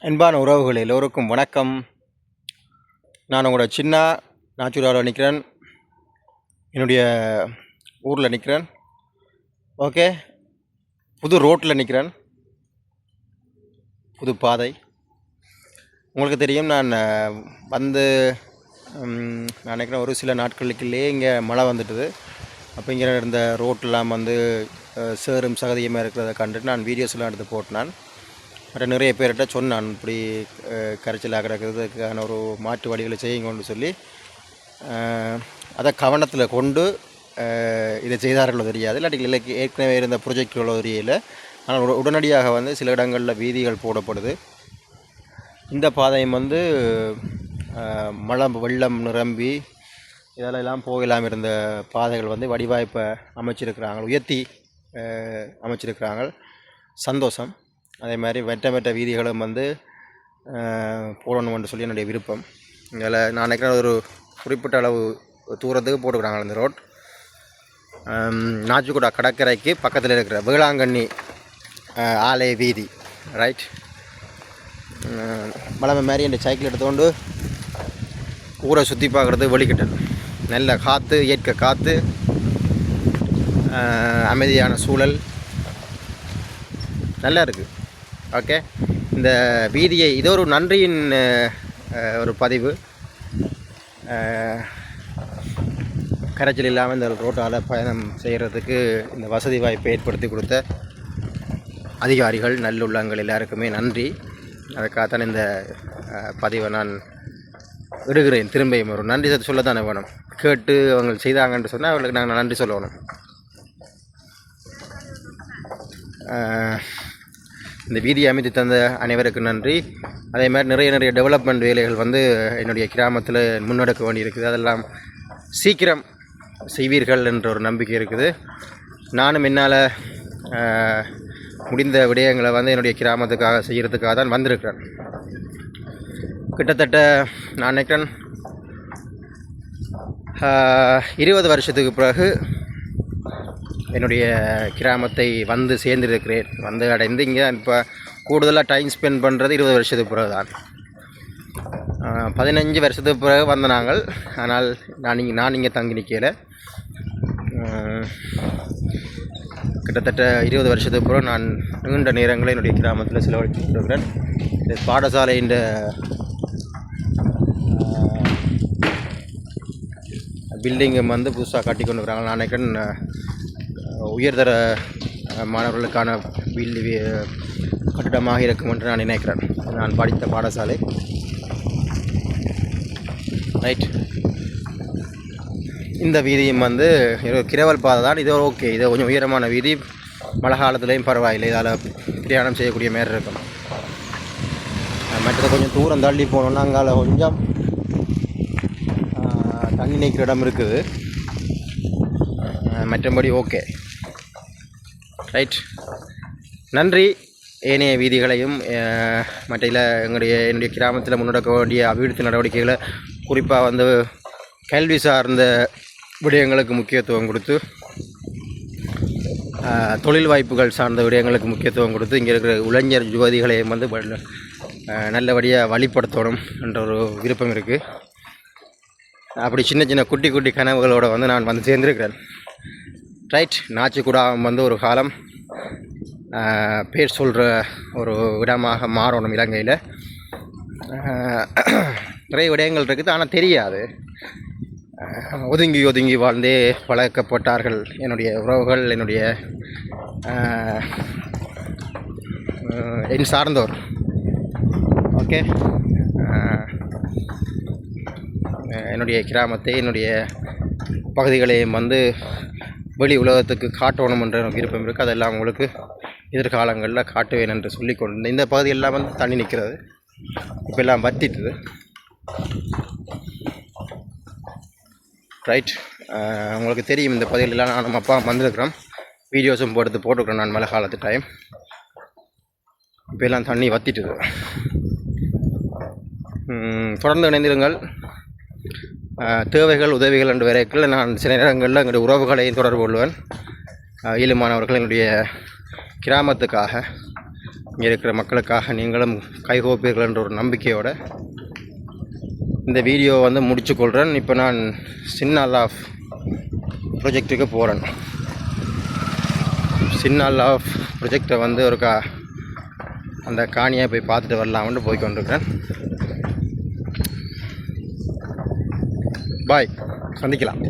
அன்பான உறவுகள் எல்லோருக்கும் வணக்கம். நான் உங்களோட சின்ன நாச்சுராவில் நிற்கிறேன். என்னுடைய ஊரில் நிற்கிறேன். ஓகே, புது ரோட்டில் நிற்கிறேன். புது பாதை. உங்களுக்கு தெரியும், நான் வந்து நான் நினைக்கிறேன் ஒரு சில நாட்களுக்குள்ளே இங்கே மழை வந்துட்டுது. அப்போ இங்கே இருந்த ரோட்டெல்லாம் வந்து சேரும் சகதியமாக இருக்கிறத கண்டுட்டு நான் வீடியோஸ்லாம் எடுத்து போட்டினான். மற்ற நிறைய பேர்கிட்ட சொன்னான், இப்படி கரைச்சலாக கிடக்கிறதுக்கான ஒரு மாற்று வழிகளை செய்யுங்கன்னு சொல்லி அதை கவனத்தில் கொண்டு இதை செய்தார்களோ தெரியாது, இல்லாட்டி ஏற்கனவே இருந்த ப்ரொஜெக்டுகளோ தெரியல. ஆனால் உடனடியாக வந்து சில இடங்களில் வீதிகள் போடப்படுது. இந்த பாதையும் வந்து மழை வெள்ளம் நிரம்பி இதெல்லாம் போகலாம் இருந்த பாதைகள் வந்து வடிவாய்ப்பை அமைச்சிருக்கிறாங்க, உயர்த்தி அமைச்சிருக்கிறாங்க. சந்தோஷம். அதே மாதிரி வெட்ட வீதிகளும் வந்து போடணும்னு சொல்லி என்னுடைய விருப்பம். இதில் நான் நினைக்கிறேன் ஒரு குறிப்பிட்ட அளவு தூரத்துக்கு போட்டுக்கிறாங்க அந்த ரோட். நாச்சிக்குடா கடற்கரைக்கு பக்கத்தில் இருக்கிற வேளாங்கண்ணி ஆலய வீதி, ரைட். மழை மாதிரி என் சைக்கிள் எடுத்துக்கொண்டு ஊரை சுற்றி பார்க்குறது வெளிக்கிட்டேன். நல்ல காற்று, இயற்கை காற்று, அமைதியான சூழல் நல்லா இருக்குது. ஓகே, இந்த வீதியை இது ஒரு நன்றியின் ஒரு பதிவு. கரைச்சல் இல்லாமல் இந்த ரோட்டால் பயணம் செய்கிறதுக்கு இந்த வசதி வாய்ப்பை ஏற்படுத்தி கொடுத்த அதிகாரிகள், நல்லுள்ளங்கள் எல்லாருக்குமே நன்றி. அதுக்காகத்தான் இந்த பதிவை நான் விடுகிறேன். திரும்பியும் ஒரு நன்றி சொல்லத்தானே வேணும். கேட்டு அவங்க செய்தாங்கன்னு சொன்னால் அவங்களுக்கு நாங்கள் நன்றி சொல்லணும். இந்த வீதியை அமைத்து தந்த அனைவருக்கு நன்றி. அதே மாதிரி நிறைய டெவலப்மெண்ட் வேலைகள் வந்து என்னுடைய கிராமத்தில் முன்னெடுக்க வேண்டியிருக்குது. அதெல்லாம் சீக்கிரம் செய்வீர்கள் என்ற ஒரு நம்பிக்கை இருக்குது. நானும் என்னால் முடிந்த விடயங்களை வந்து என்னுடைய கிராமத்துக்காக செய்கிறதுக்காக தான் வந்திருக்கிறேன். கிட்டத்தட்ட நான் நினைக்கிறேன் 20 வருஷத்துக்கு பிறகு என்னுடைய கிராமத்தை வந்து சேர்ந்திருக்கிறேன். வந்து அடைந்து இங்கே இப்போ கூடுதலாக டைம் ஸ்பெண்ட் பண்ணுறது 20 வருஷத்துக்கு பிறகு தான். 15 வருஷத்துக்கு பிறகு வந்த நாங்கள். ஆனால் நான் இங்கே தங்கி நிற்கல. கிட்டத்தட்ட 20 வருஷத்துக்கு பிறகு நான் நீண்ட நேரங்களை என்னுடைய கிராமத்தில் செலவழித்து கொண்டிருக்கிறேன். இந்த பாடசாலையின் பில்டிங்கும் வந்து புதுசாக கட்டி கொண்டு வராங்க. நான் நினைக்கிறேன் உயர்தர மாணவர்களுக்கான கட்டிடமாக இருக்கும் என்று நான் நினைக்கிறேன். நான் படித்த பாடசாலை, ரைட். இந்த வீதியும் வந்து கிரவல் பாதை தான். இது ஓகே, இது கொஞ்சம் உயரமான வீதி. மழை காலத்துலேயும் பரவாயில்லை, இதால் பிரயாணம் செய்யக்கூடிய மாரி இருக்கும். மற்றது கொஞ்சம் தூரம் தள்ளி போனோம்னா அங்கால கொஞ்சம் தண்ணி நிற்கிற இடம் இருக்குது. மற்றபடி ஓகே, ரைட். நன்றி. ஏனைய வீதிகளையும் என்னுடைய கிராமத்தில் முன்னெடுக்க வேண்டிய அபிவிருத்தி நடவடிக்கைகளை, குறிப்பாக வந்து கல்வி சார்ந்த விடயங்களுக்கு முக்கியத்துவம் கொடுத்து, தொழில் வாய்ப்புகள் சார்ந்த விடயங்களுக்கு முக்கியத்துவம் கொடுத்து, இங்கே இருக்கிற இளைஞர் யுவதிகளையும் வந்து நல்லபடியாக வழிப்படுத்தணும் என்ற ஒரு விருப்பம் இருக்குது. அப்படி சின்ன குட்டி கனவுகளோடு வந்து நான் வந்து சேர்ந்திருக்கிறேன், ரைட். நாச்சிக்குடா வந்து ஒரு காலம் பேர் சொல்கிற ஒரு இடமாக மாறணும் இலங்கையில். நிறைய விடயங்கள் இருக்குது, ஆனால் தெரியாது. ஒதுங்கி வாழ்ந்தே பழக்கப்பட்டார்கள் என்னுடைய உறவுகள், என்னுடைய என் சார்ந்தோர். ஓகே, என்னுடைய கிராமத்தை, என்னுடைய பகுதிகளையும் வந்து வெளி உலகத்துக்கு காட்டணும் என்ற விருப்பம் இருக்குது. அதெல்லாம் உங்களுக்கு எதிர்காலங்களில் காட்டுவேன் என்று சொல்லிக்கொண்டு இந்த பகுதியெல்லாம் வந்து தண்ணி நிற்கிறது. இப்போ எல்லாம் வத்திட்டுது, ரைட். உங்களுக்கு தெரியும், இந்த பகுதியிலெல்லாம் நான் நம்ம அப்பா வந்திருக்கிறோம், வீடியோஸும் போட்டுக்கிறேன் நான் மழை காலத்து டைம். இப்போ எல்லாம் தண்ணி வத்திட்டுது. தொடர்ந்து இணைந்திருங்கள். தேவைகள், உதவிகள் என்ற வரைக்கும் நான் சில நேரங்களில் எங்களுடைய உறவுகளையும் தொடர்பு கொள்வேன். இயலுமானவர்கள் என்னுடைய கிராமத்துக்காக இங்கே இருக்கிற மக்களுக்காக நீங்களும் கைகோப்பீர்கள் என்ற ஒரு நம்பிக்கையோட இந்த வீடியோ வந்து முடிச்சுக்கொள்கிறேன். இப்போ நான் சின்ன ஆஃப் ப்ரொஜெக்டுக்கு போகிறேன். சின்ன ஆஃப் ப்ரொஜெக்டை வந்து ஒரு அந்த காணியை போய் பார்த்துட்டு வரலாம்னு போய் கொண்டிருக்கிறேன். பாய், சந்திக்கலாம்.